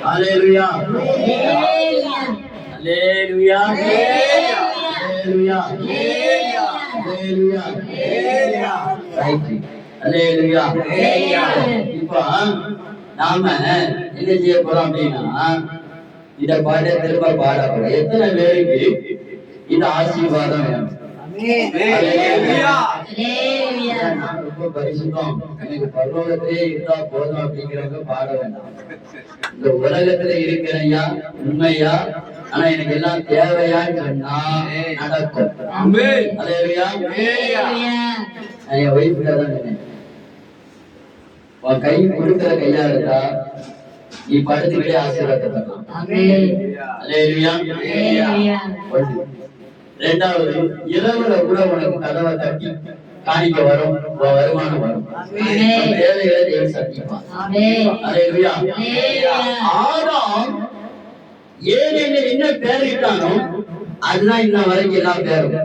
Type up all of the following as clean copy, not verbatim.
Hallelujah. Hallelujah. Hallelujah. Hallelujah. Right. Hallelujah. இப்போ நாம என்ன செய்ய போறோம் அப்படின்னா இத பாட திரும்ப பாட போறோம். எத்தனை பேருக்கு இந்த ஆசீர்வாதம் வேணும்? ரொம்ப பரிசுத்தம், எனக்கு பரலோகத்திலே இருந்தா போதும் அப்படிங்கிறவங்க பாட வேண்டாம். இந்த உலகத்துல இருக்கிறையா உண்மையா, ஆனா எனக்கு எல்லாம் தேவையான்னு சொன்னா நடக்கும். என் ஒய்ஃப்ல தான் சொன்னேன், உன் கை கொடுக்கிற கையா இருந்தா நீ படுத்துக்கிட்டே ஆசீர்வாதத்தை பண்ணலாம். ரெண்டாவது, இரவுல கூட உனக்கு கதவை தட்டி காணிக்க வரும், வருமானம் வரும், தேவைகளை தேவை சந்திப்பான். ஆதாம் ஏன் என்ன பேரிட்டானோ அதுதான் இன்ன வரைக்கும் எல்லாம் பேரும்.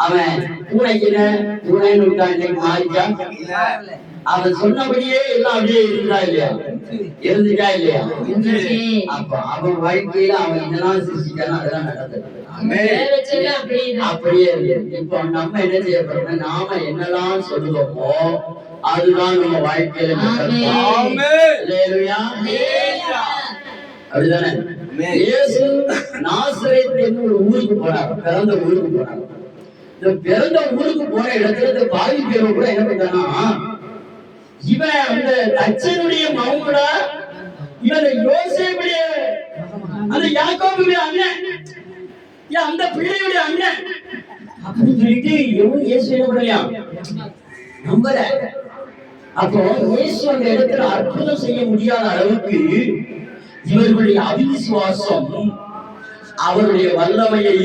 அவன் பூனைன்னு விட்டான், மாறிச்சா? அவன் சொன்னபடியே எல்லாம் அப்படியே இருந்தா இல்லையா? இருந்துட்டா இல்லையா? அப்ப அவன் வாழ்க்கையில அவன் என்னெல்லாம் சிருஷ்டிச்சானோ அதெல்லாம் நடந்தது அப்படியே இருக்கு. இப்போ நம்ம என்ன செய்ய போறோம்னா, நாம என்னெல்லாம் சொல்லுவோமோ அதுதான் நம்ம வாழ்க்கையில அப்படிதானே? இயேசு நாசரேத் என்னும் ஒரு ஊருக்கு போனார், பிறந்த ஊருக்கு போனார். இந்த பிறந்த ஊருக்கு போன இடத்துல பாதி பேர் கூட என்ன பண்ணானா, இவன் அந்த தச்சனுடைய மகனோட, இவன் யோசேப்புடைய அந்த யாக்கோபுடைய அண்ணன், அந்த பிள்ளையுடைய அண்ணன் அப்படின்னு சொல்லிட்டு எவரும் இயேசு என்ன பண்ணலையா? நம்பல. அப்போ இயேசு அந்த இடத்துல அற்புதம் செய்ய முடியாத அளவுக்கு இவர்களுடைய அவிசுவாசம் அவருடைய வல்லமையை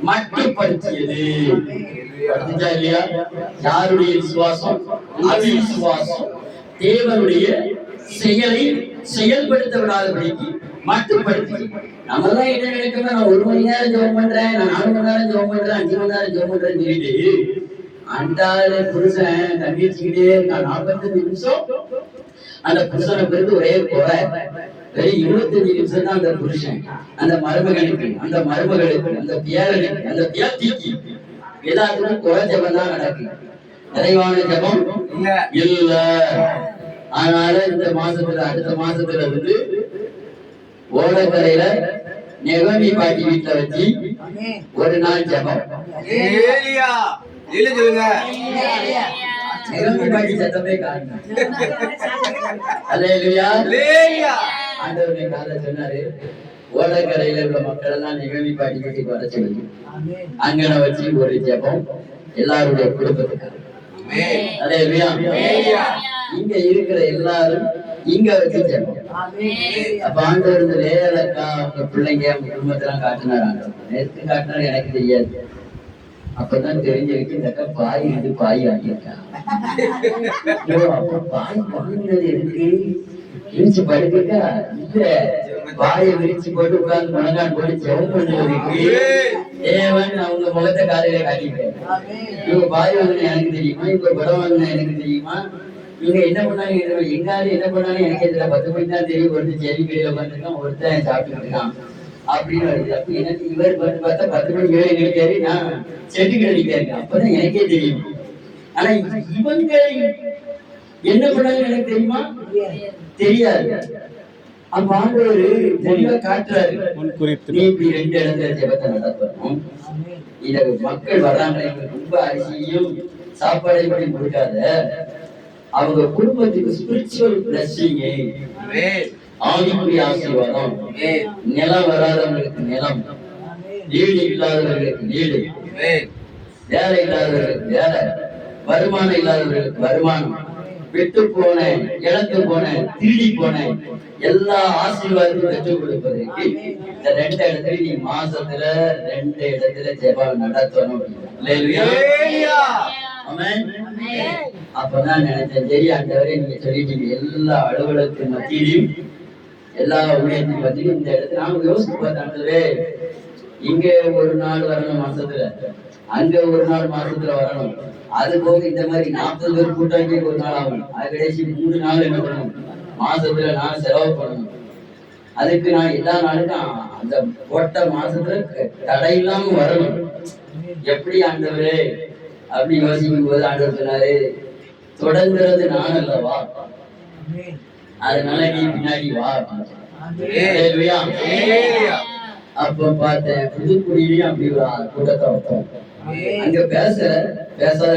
மட்டுப்படுத்தியது. இல்லையா? யாருடைய விசுவாசம்? அவிசுவாசம் தேவனுடைய செயலை செயல்படுத்த விடாதபடிக்கு மட்டுப்படுத்தி. நம்ம தான் என்ன நினைக்கிறோம், நான் 1 மணி நேரம் ஜெபம் பண்றேன், நான் 4 மணி நேரம் ஜெபம் பண்றேன், 5 மணி நேரம் ஜெபம் பண்றேன்னு சொல்லிட்டு அண்டாறு புருஷன் தண்ணி வச்சுக்கிட்டே இருக்கான். 45 நிமிஷம் அந்த புருஷனை பிறகு ஒரே குறை. வெறும் 25 நிமிஷம் தான் அந்த புருஷன் அந்த மருமகனுக்கு, அந்த மருமகளுக்கு, அந்த பேரனுக்கு, அந்த பேத்திக்கு எல்லாத்துக்கும் குறை ஜெபம் தான் நடக்கு. நிறைவான ஜெபம் இல்ல. அதனால இந்த மாசத்துல, அடுத்த மாசத்துல இருந்து ஓடக்கரையில நெகமி பாட்டி வீட்டுல வச்சு ஒரு நாள் ஜெபம். நெகமி பாட்டி சத்தமே காரணம். ஆண்டவருடைய கால சொன்னாரு, ஓடக்கரையில உள்ள மக்கள் எல்லாம் நெகமி பாட்டி வீட்டுக்கு வர சொல்லி அங்கன வச்சு ஒரு ஜெபம் எல்லாருடைய குடும்பத்துக்கு. இங்க இருக்கிற எல்லாரும் இங்க வச்சு ஜெபம். அப்ப ஆண்டவர் இந்த லேலக்கா அவங்க பிள்ளைங்க அவங்க குடும்பத்தெல்லாம் காட்டினாரு. நேற்று காட்டினாரு, எனக்கு தெரியாது. அப்பதான் தெரிஞ்சிருக்கு இந்த அக்கா பாய் இது பாய் ஆகியிருக்கா. அப்ப பாய் வாங்கினது எதுக்கு? விரிச்சு படுக்கா இல்ல, பாயை விரிச்சு போட்டு உட்கார்ந்து முழங்கான் போட்டு ஜெபம் பண்ணுவதுக்கு தேவன் அவங்க முகத்தை காலையில காட்டிட்டேன். இவங்க பாய் வாங்கின எனக்கு தெரியுமா, இவங்க படம் வாங்கின எனக்கு தெரியுமா, இவங்க என்ன பண்ணாங்க, எங்காவது என்ன பண்ணாங்க எனக்கு இதுல 10 மணி தான் தெரியும். ஒருத்தர் செடி கடையில உட்காந்துருக்கான், ஒருத்தன் சாப்பிட்டு இருக்கான் அப்படின்னு வருது. அப்ப எனக்கு இவர் பார்த்தா 10 மணி வேலை கிடைக்காரு, நான் செடி கிடைக்காரு, அப்பதான் எனக்கே தெரியும். ஆனா இவங்க என்ன பண்ணாங்க எனக்கு தெரியுமா? தெரியாது. அப்ப ஆண்டவர் தெளிவா காட்டுறாரு, நீ இப்படி 2 இடத்துல ஜெபத்தை நடத்தணும். இத மக்கள் வர்றாங்க, ரொம்ப அரிசியும் சாப்பாடையும் பண்ணி கொடுக்காத, அவங்க குடும்பத்துக்கு ஸ்பிரிச்சுவல் பிளஸிங் ஆவிக்குரிய ஆசீர்வாதம். நிலம் வராதவங்களுக்கு நிலம், வீடு இல்லாதவர்களுக்கு வீடு, வேலை இல்லாதவர்களுக்கு வேலை, வருமானம் இல்லாதவர்களுக்கு வருமானம், விட்டு போன, இழந்து போன, திருடி போன எல்லா ஆசீர்வாதத்தையும் பெற்றுக் கொடுப்பதற்கு இந்த 2 இடத்துல நீ மாசத்துல 2 இடத்துல ஜெபம் நடத்தணும். அப்பதான் நினைச்சேன், சரி ஆண்டவரே நீங்க சொல்லிட்டீங்க எல்லா அலுவலகத்தின் மத்தியிலும் எல்லா ஊழியத்தின் மத்தியிலும் இந்த இடத்துல நாம யோசிச்சு பார்த்தாண்டவே, இங்க ஒரு நாள் வரணும் மாசத்துல, அங்க ஒரு நாள் மாசத்துல வரணும், அது போக இந்த மாதிரி 40 பேர் கூட்டாக்கி ஒரு நாள் ஆகணும், அது கடைசி 3 நாள் என்ன பண்ணணும், மாசத்துல நான் செலவு பண்ணணும். அதுக்கு நான் எல்லா நாளுக்கும் அந்த போட்ட மாசத்துல தடை இல்லாம வரணும். எப்படி ஆண்டவரே அப்படி யோசிக்கும் போது ஆண்டவர் சொன்னாரு, தொடங்குறது நான் அல்லவா, அதனால நீ பின்னாடி வா. அப்ப பார்த்தேன் புதுக்குடியிலையும் அப்படி ஒரு கூட்டத்தை வைப்போம். அங்க பேசாத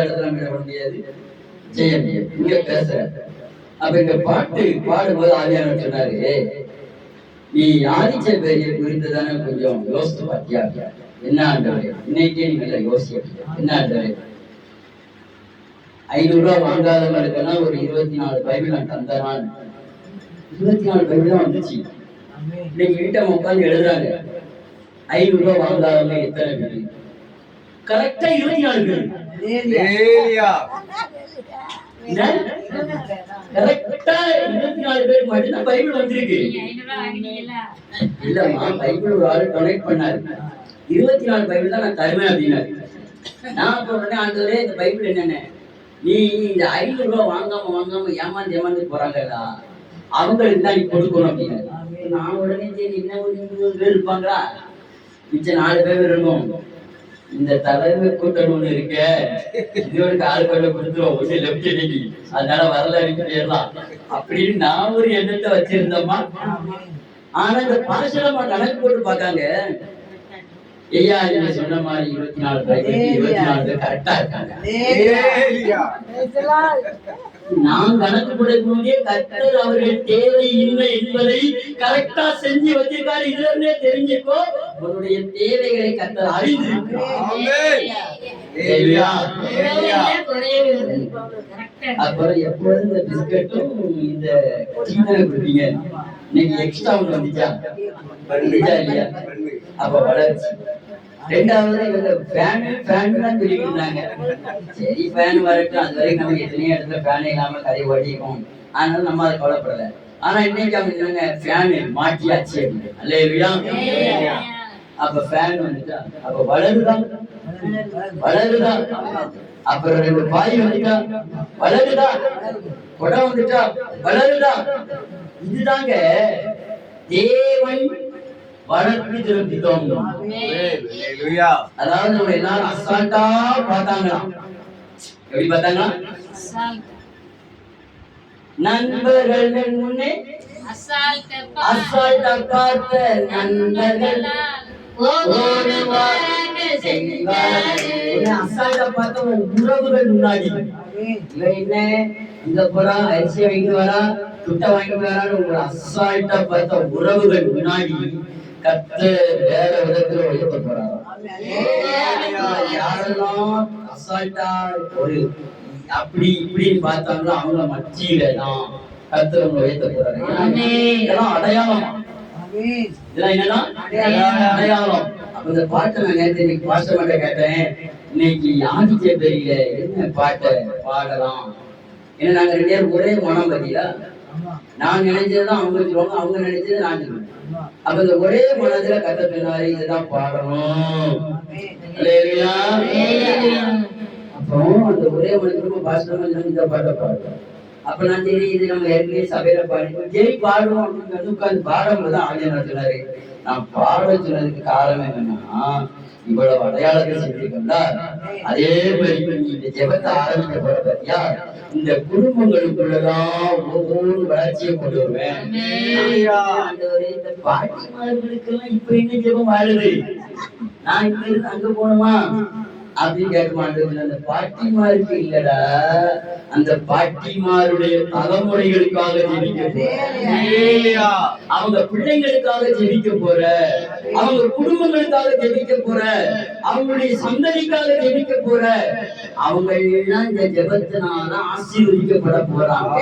இடத்துல நம்ம பண்ண முடியாது, செய்ய முடியாது. இங்க பேசுற அப்ப இங்க பாட்டு பாடும்போது ஆவியானவர் சொன்னாரு, நீ ஆதிச்ச பெரிய குறித்து தானே கொஞ்சம் யோசித்து பார்த்தியா? என்ன ஆண்டவரே, இன்னைக்கே நீங்க எல்லாம் யோசிக்க, என்ன ஆண்டவரே 500 ரூபாய் வாங்காதவங்க இருக்குன்னா ஒரு 24 பைபிள் நான் தந்தேன். 24 பைபிள் தான் வந்துச்சு. இன்னைக்கு வீட்டை உட்காந்து எழுதுறாங்க, 500 ரூபாய் வாங்காதவங்க எத்தனை பேர்? கரெக்டா 24 பேர். கரெக்டா 24 பேர் மட்டும்தான் பைபிள் வந்திருக்கு. இல்லம்மா, பைபிள் ஒரு ஆளு டொனேட் பண்ணாரு, 24 பைபிள் தான் நான் தருவேன் அப்படின்னாரு. நான் அப்ப உடனே ஆண்டவரே இந்த பைபிள் என்னென்ன, நீ இந்த 500 ரூபாய் வாங்காம ஏமாந்து போறாங்கல்ல, அவங்களுக்கு தான் நீ கொடுக்கணும் அப்படின்னு. நான் உடனே சரி இன்னும் ஒரு 20 பேர் இருப்பாங்களா, மிச்சம் 4 பேர் இருக்கணும், இந்த தலைமை கூட்டம் ஒண்ணு இருக்க, இதோட கால் கொள்ள கொடுத்துருவோம், ஒண்ணு லெப்ட் அடிக்கி, அதனால வரல போயிடலாம் அப்படின்னு நான் ஒரு எண்ணத்தை வச்சிருந்தோமா. ஆனா இந்த பாசனமா கணக்கு போட்டு பார்க்காங்க, ஐயா நீங்க சொன்ன மாதிரி 24 பேர் கரெக்டா இருக்காங்க. நான் கணக்கு போடக்கூடிய கர்த்தர் அவர்கள் தேவை இல்லை என்பதை கரெக்டா செஞ்சு வச்சிருக்காரு. இதுல இருந்தே தெரிஞ்சுக்கோ, உன்னுடைய தேவைகளை கர்த்தர் அறிந்திருக்கிறார். அப்புறம் எப்போதும் இந்த பிஸ்கட்டும் இந்த கொடுப்பீங்க, இன்னைக்கு எக்ஸ்ட்ரா ஒண்ணு வந்துச்சா இல்லையா? அப்ப வளர்ச்சி. 2வது இவங்க ஃபேன் தான் சொல்லிட்டு இருந்தாங்க. சரி ஃபேன் வரட்டும், அது வரைக்கும் நமக்கு எத்தனையோ இடத்துல ஃபேன் இல்லாம கதை ஓட்டிக்கும், அதனால நம்ம அதை கவலைப்படல. ஆனா இன்னைக்கு அவங்க என்னங்க ஃபேனு மாட்டியாச்சு அப்படின்னு. அல்லேலூயா. அப்ப ஃபேன் வந்துட்டா அப்ப வளருதா, அப்புறம் 2 பாய் வந்துட்டா வளருதா, குடம் வந்துட்டா வளருதா. இதுதாங்க தேவன் வளர்த்து திருப்பித்தோம். அதாவது நம்ம எல்லாரும் அசால்ட்டா பார்த்தாங்களாம். எப்படி பார்த்தாங்களா? நண்பர்கள் முன்னே அசால்ட்டா பார்த்த நண்பர்கள் அசால்ட்டா பார்த்த உறவுகள் முன்னாடி என்ன இந்த புறா அரிசி வாங்கிட்டு வரா, துட்டை வாங்கிட்டு வரான்னு உங்களை அசால்ட்டா பார்த்த உறவுகள் முன்னாடி கர்த்தர் வேற விதத்துல உயர்த்த போறாங்க. யாரெல்லாம் அசால்ட்டா ஒரு அப்படி இப்படின்னு பார்த்தாங்களோ அவங்க மத்தியில தான் கர்த்தர் உங்களை உயர்த்த போறாங்க. இதெல்லாம் அடையாளம், இதெல்லாம் என்னன்னா அடையாளம். அப்ப இந்த பாட்டை நான் நேற்று இன்னைக்கு பாஸ்டர் மட்டும் கேட்டேன், இன்னைக்கு ஆதித்ய பெரிய என்ன பாட்டை பாடலாம், ஏன்னா நாங்க 2 பேரும் ஒரே மனம் பத்தியா, நான் நினைச்சதுதான் அவங்க சொல்லுவாங்க, அவங்க நினைச்சது நான் சொல்லுவேன். அப்ப இந்த ஒரே மனதுல கத்த சொன்னாரு இதுதான் பாடணும். அப்போ அந்த ஒரே மனதுக்கு பாஸ்டர் இந்த பாட்டை பாடுறோம். அப்ப நான் சரி இது நம்ம ஏற்கனவே சபையில பாடிப்போம், சரி பாடுவோம் அப்படின்னு உட்காந்து பாடும்போது ஆவியானவர் சொன்னாரு, நான் பாட சொன்னதுக்கு காரணம் என்னன்னா இவ்வளவு அடையாளத்தை செஞ்சிருக்கா, அதே மாதிரி நீ இந்த ஜெபத்தை ஆரம்பிக்க போற பத்தியா, இந்த குடும்பங்களுக்குள்ளதான் ஒவ்வொரு வளர்ச்சியை கொண்டு வருவேன். இந்த பாட்டிமார்களுக்கெல்லாம் இப்ப என்ன ஜெபம் வாழுது, நான் இங்க இருந்து அங்க போனோமா, அப்படின்னு கேட்க மாட்டேங்குது. அந்த பாட்டிமாருக்கு இல்லடா, அந்த பாட்டிமாருடைய தலைமுறைகளுக்காக ஜெபிக்க போற, அவங்க பிள்ளைங்களுக்காக ஜெபிக்க போற, அவங்க குடும்பங்களுக்காக ஜெபிக்க போற, அவங்களுடைய சந்ததிக்காக ஜெபிக்க போற, அவங்க எல்லாம் இந்த ஜெபத்தினால ஆசீர்வதிக்கப்பட போறாங்க.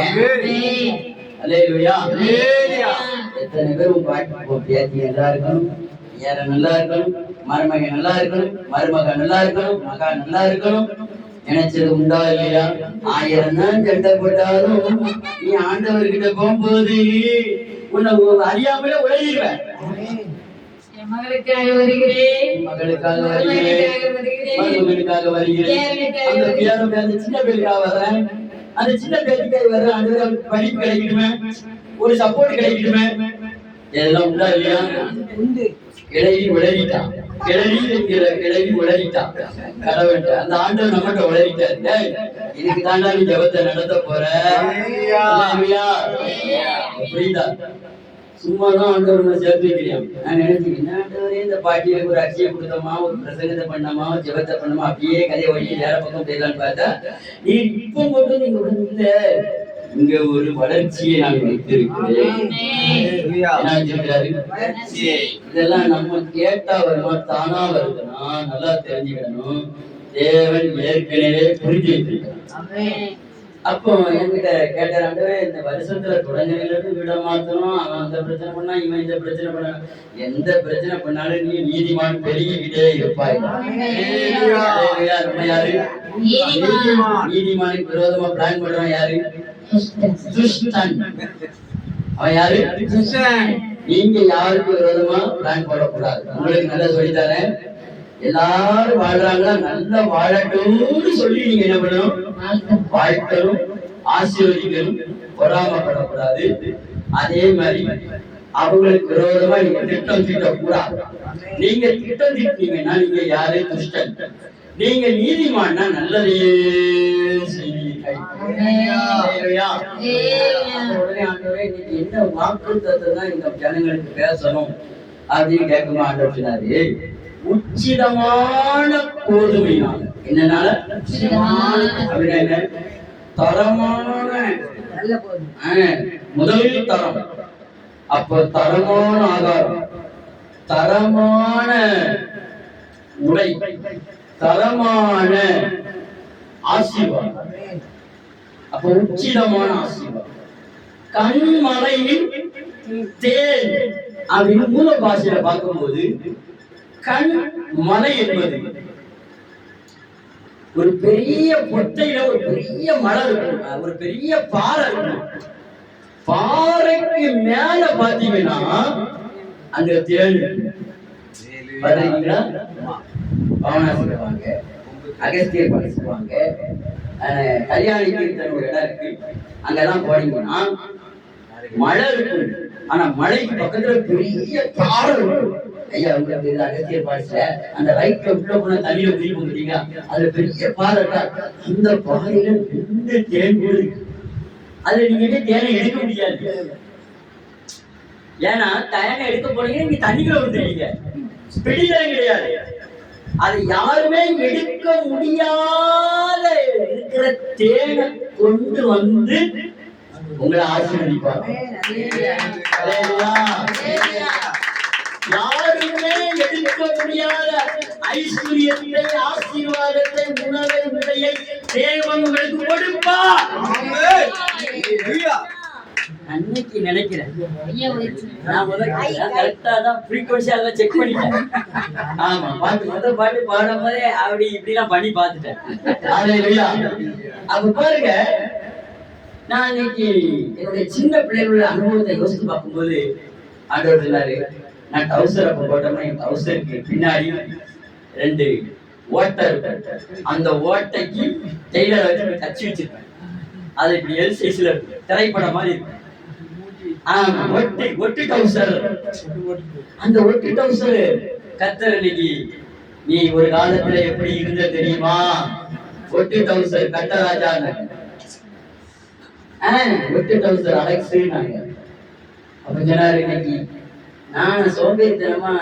அல்லேலூயா. எத்தனை பேர் உங்க பாட்டி பேத்தி நல்லா இருக்கணும், ஏற நல்லா இருக்கணும், மருமகன் நல்லா இருக்கணும், மருமக நல்லா இருக்கணும், மகா நல்லா இருக்கணும் நினைச்சது உண்டா இல்லையா? 1000 தான் சண்டை போட்டாலும் நீ ஆண்டவர்கிட்ட போகும்போது உன்னை அறியாமலே உழையிடுவேன். மகளுக்காக வருகிறேன், மகளுக்காக வருகிறேன், மருமகனுக்காக வருகிறேன், அந்த பேரும் அந்த சின்ன பேருக்காக வர்றேன், அந்த சின்ன பேருக்காக வர்றேன். அந்த படிப்பு கிடைக்கணுமே, ஒரு சப்போர்ட் கிடைக்கணுமே, இதெல்லாம் உண்டா இல்லையா? கிளவி உளறிட்டான், கிளவி உளறிட்டான் கடவுள்கிட்ட. அந்த ஆண்டவர் நம்மகிட்ட உளறிட்டாரு, இதுக்கு தாண்டா நீ ஜெபத்தை நடத்த போற. புரியுதா? சும்மாதான் ஆண்டவர் சேர்த்து வைக்கிறேன். நான் நினைச்சுக்கிறேன், ஆண்டவரே இந்த பாட்டியை ஒரு அரிசியை கொடுத்தோமா, ஒரு பிரசங்கத்தை பண்ணாமா, ஜெபத்தை பண்ணாமா, அப்படியே கதையை வழி வேற பக்கம் போயிடலான்னு பார்த்தா நீ இப்ப மட்டும் நீங்க உடனே இங்க ஒரு வளர்ச்சியை நான் வைத்திருக்கிறேன். இதெல்லாம் நம்ம கேட்டா வருமா, தானா வருதுன்னா நல்லா தெரிஞ்சுக்கணும். தேவன் ஏற்கனவே புரிஞ்சு வச்சிருக்கான். அப்போ என்கிட்ட கேட்டாரு, இந்த வருஷத்துல தொடங்கிலிருந்து விட மாத்தணும், அவன் அந்த பிரச்சனை பண்ணா, இவன் இந்த பிரச்சனை பண்ண, எந்த பிரச்சனை பண்ணாலும் நீ நீதிமான் பெருகிக்கிட்டே இருப்பாய். யாரு நீதிமானுக்கு விரோதமா பிளான் பண்றான்? யாரு? துஷ்டன். அவன் யாரு? நீங்க யாருக்கு விரோதமா பிளான் போடக்கூடாது. உங்களுக்கு நல்லா சொல்லித்தரேன். எல்லாரும் வாழ்றாங்களா, நல்லா வாழட்டும்னு சொல்லி நீங்க என்ன பண்ணணும்? வாழ்த்தணும், ஆசீர்வதிக்கணும், பொறாமப்படக்கூடாது. அதே மாதிரி அவங்களுக்கு விரோதமா நீங்க திட்டம் தீட்டக்கூடாது. நீங்க திட்டம் தீட்டினீங்கன்னா நீங்க யாரு? துஷ்டன். நீங்க நீதிமான்னா நல்லதையே செய்வீர்கள். உடனே ஆண்டவரே இன்னைக்கு என்ன வாக்குத்தத்தத்தை தான் இந்த ஜனங்களுக்கு பேசணும் அப்படின்னு கேட்குமா ஆண்டவர் சொன்னாரு, உச்சிதமான கோதுமையினால. என்னனால? அப்படின்னா என்ன? தரமான முதல் தரம். அப்ப தரமான ஆகாரம், தரமான உடை, தரமான ஆசீர்வாதம். அப்ப உச்சிதமான ஆசீர்வாதம். கண்மலையின் தேன் அப்படின்னு மூல பாஷையில பார்க்கும்போது, கண் மலை என்பது ஒரு பெரிய பொட்டையில ஒரு பெரிய மலை இருக்கும், ஒரு பெரிய பாறை இருக்கும். பாறைக்கு மேல பாத்தீங்கன்னா அங்க தேன். பாத்தீங்களா? பாவனாசில வாங்க, அகஸ்தியர் படிச்சுவாங்க, கல்யாணி கீர்த்தன் ஒரு இடம் இருக்கு, அங்கெல்லாம் போனீங்கன்னா மழை இருக்கு. ஆனா மழைக்கு பக்கத்துல பெரிய பாறை இருக்கும். ஐயா உங்களுக்கு அகஸ்தியர் பாடிச்ச அந்த லைட்ல உள்ள போன தண்ணியில குதிப்பு பார்த்தீங்களா, அதுல பெரிய பாறை இருக்கா. அந்த பாறையில ரெண்டு தேன் கூடு இருக்கு. அதுல நீங்க தேனை எடுக்க முடியாது. ஏன்னா தேனை எடுக்க போனீங்கன்னா நீங்க தண்ணிக்குள்ள வந்துருக்கீங்க, பிடித்தம் கிடையாது. அது யாருமே எடுக்க முடியாத இருக்கிற தேனை கொண்டு வந்து உங்களை ஆசீர்வதிப்பாங்க. யாருமே எடுக்க முடியாத ஐஸ்வர்யத்தை, ஆசீர்வாதத்தை, உணவை, உடையை தேவன் உங்களுக்கு கொடுப்பார். அன்னைக்கு நினைக்கிறேன் நான் கரெக்டா தான் ஃப்ரீக்வன்சியால செக் பண்ணிட்டேன். ஆமா, முதல் பாட்டு பாடும் போதே அப்படி இப்படிலாம் பண்ணி பார்த்துட்டேன். அப்ப பாருங்க, நான் இன்னைக்கு என்னுடைய சின்ன பிள்ளைகளோட அனுபவத்தை யோசித்து பார்க்கும்போது ஆண்டவர் சொன்னாரு, நான் டவுசர் அப்ப போட்டோம்னா என் டவுசருக்கு பின்னாடி 2 ஓட்டை இருக்கு. அந்த ஓட்டைக்கு டெய்லர் வச்சு தச்சு வச்சிருக்கேன். அது இப்படி எல் சைஸ்ல இருக்கு, திரைப்படம் மாதிரி இருக்கு. ஒட்டு டவுசர். அந்த ஒட்டு டவுசர் கத்தர் இன்னைக்கு, நீ ஒரு காலத்துல எப்படி இருந்த தெரியுமா? ஒட்டு டவுசர் கத்தராஜா, ஒட்டு டவுசர் அலெக்ஸ். நாங்க அப்ப சொன்னாரு, இன்னைக்கு நான் சோம்பேறித்தனமா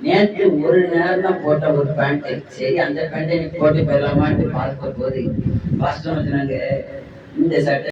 நேற்று ஒரு நேரம் தான் போட்ட ஒரு பேண்ட், சரி அந்த பேண்ட்டை நீ போட்டு போயிடலாமான்னு பார்க்க போது பாஸ்டர் சொன்னாங்க, இந்த சட்டை